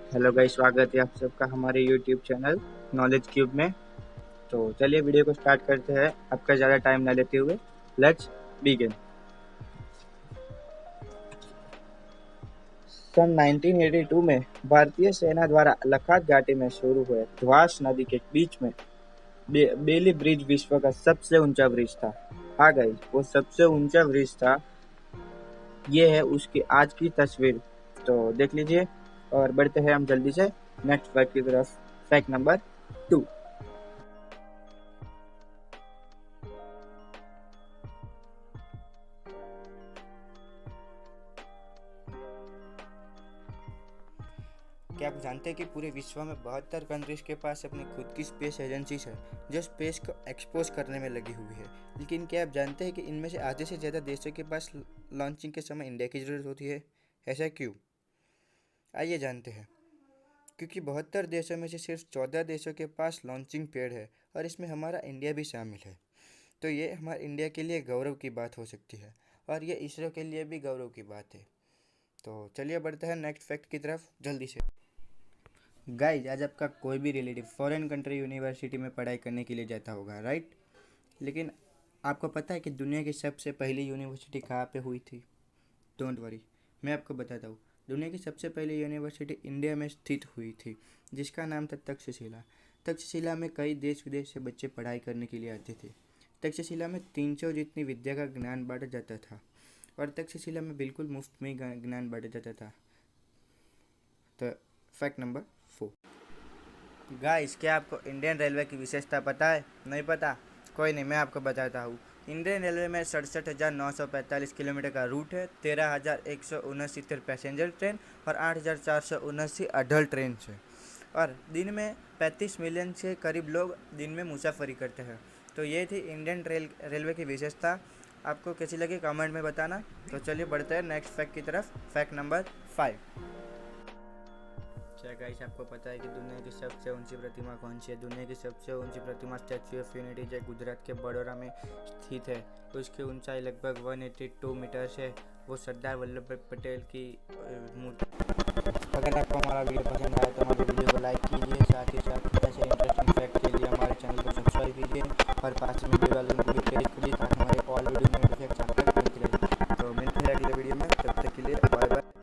Hello guys, स्वागत है आप सबका हमारे यूट्यूब चैनल नॉलेज क्यूब में। तो चलिए वीडियो को स्टार्ट करते हैं आपका ज़्यादा टाइम ना लेते हुए। Let's begin. सन 1982 में भारतीय सेना द्वारा लखात घाटी में शुरू हुए ध्वास नदी के बीच में बेली ब्रिज विश्व का सबसे ऊंचा ब्रिज था। हाँ गाइस, वो सबसे ऊंचा ब्रिज था। ये है उसकी आज की तस्वीर, तो देख लीजिए। और बढ़ते हैं हम जल्दी से नेक्स्ट फैक्ट की तरफ। Fact number 2। क्या आप जानते हैं कि पूरे विश्व में 72 कंट्रीज के पास अपनी खुद की स्पेस एजेंसीज है जो स्पेस को एक्सपोज करने में लगी हुई है। लेकिन क्या आप जानते हैं कि इनमें से आधे से ज़्यादा देशों के पास लॉन्चिंग के समय इंडिया की ज़रूरत होती है? ऐसा क्यों? आइए जानते हैं। क्योंकि 72 देशों में से सिर्फ 14 देशों के पास लॉन्चिंग पैड है और इसमें हमारा इंडिया भी शामिल है। तो ये हमारे इंडिया के लिए गौरव की बात हो सकती है और ये इसरो के लिए भी गौरव की बात है। तो चलिए बढ़ते हैं नेक्स्ट फैक्ट की तरफ जल्दी से। गाइज, आज आपका कोई भी रिलेटिव फॉरेन कंट्री यूनिवर्सिटी में पढ़ाई करने के लिए जाता होगा, राइट? लेकिन आपको पता है कि दुनिया की सबसे पहली यूनिवर्सिटी कहाँ पे हुई थी? डोंट वरी, मैं आपको बताता हूँ। दुनिया की सबसे पहली यूनिवर्सिटी इंडिया में स्थित हुई थी, जिसका नाम था तक्षशिला। तक्षशिला में कई देश विदेश से बच्चे पढ़ाई करने के लिए आते थे। तक्षशिला में 300 जितनी विद्या का ज्ञान बांटा जाता था और तक्षशिला में बिल्कुल मुफ्त में ज्ञान बांटा जाता था। तो फैक्ट नंबर 4। गाइस, क्या आपको इंडियन रेलवे की विशेषता पता है? नहीं पता? कोई नहीं, मैं आपको बताता हूँ। इंडियन रेलवे में 67,945 किलोमीटर का रूट है, 13,169 पैसेंजर ट्रेन और 8,479 अडल्ट ट्रेन है। और दिन में 35 मिलियन से करीब लोग दिन में मुसाफरी करते हैं। तो ये थी इंडियन रेलवे की विशेषता। आपको कैसी लगी कमेंट में बताना। तो चलिए बढ़ते हैं नेक्स्ट फैक्ट की तरफ। Fact number 5। क्या गाइस, आपको पता है कि दुनिया की सबसे ऊंची प्रतिमा कौन सी है? दुनिया की सबसे ऊंची प्रतिमा स्टैच्यू ऑफ यूनिटी जो गुजरात के बड़ौदा में स्थित है। उसकी ऊंचाई लगभग 182 मीटर्स है। वो सरदार वल्लभ भाई पटेल की मूर्ति। अगर आपको हमारा वीडियो पसंद आया तो हमारे वीडियो को लाइक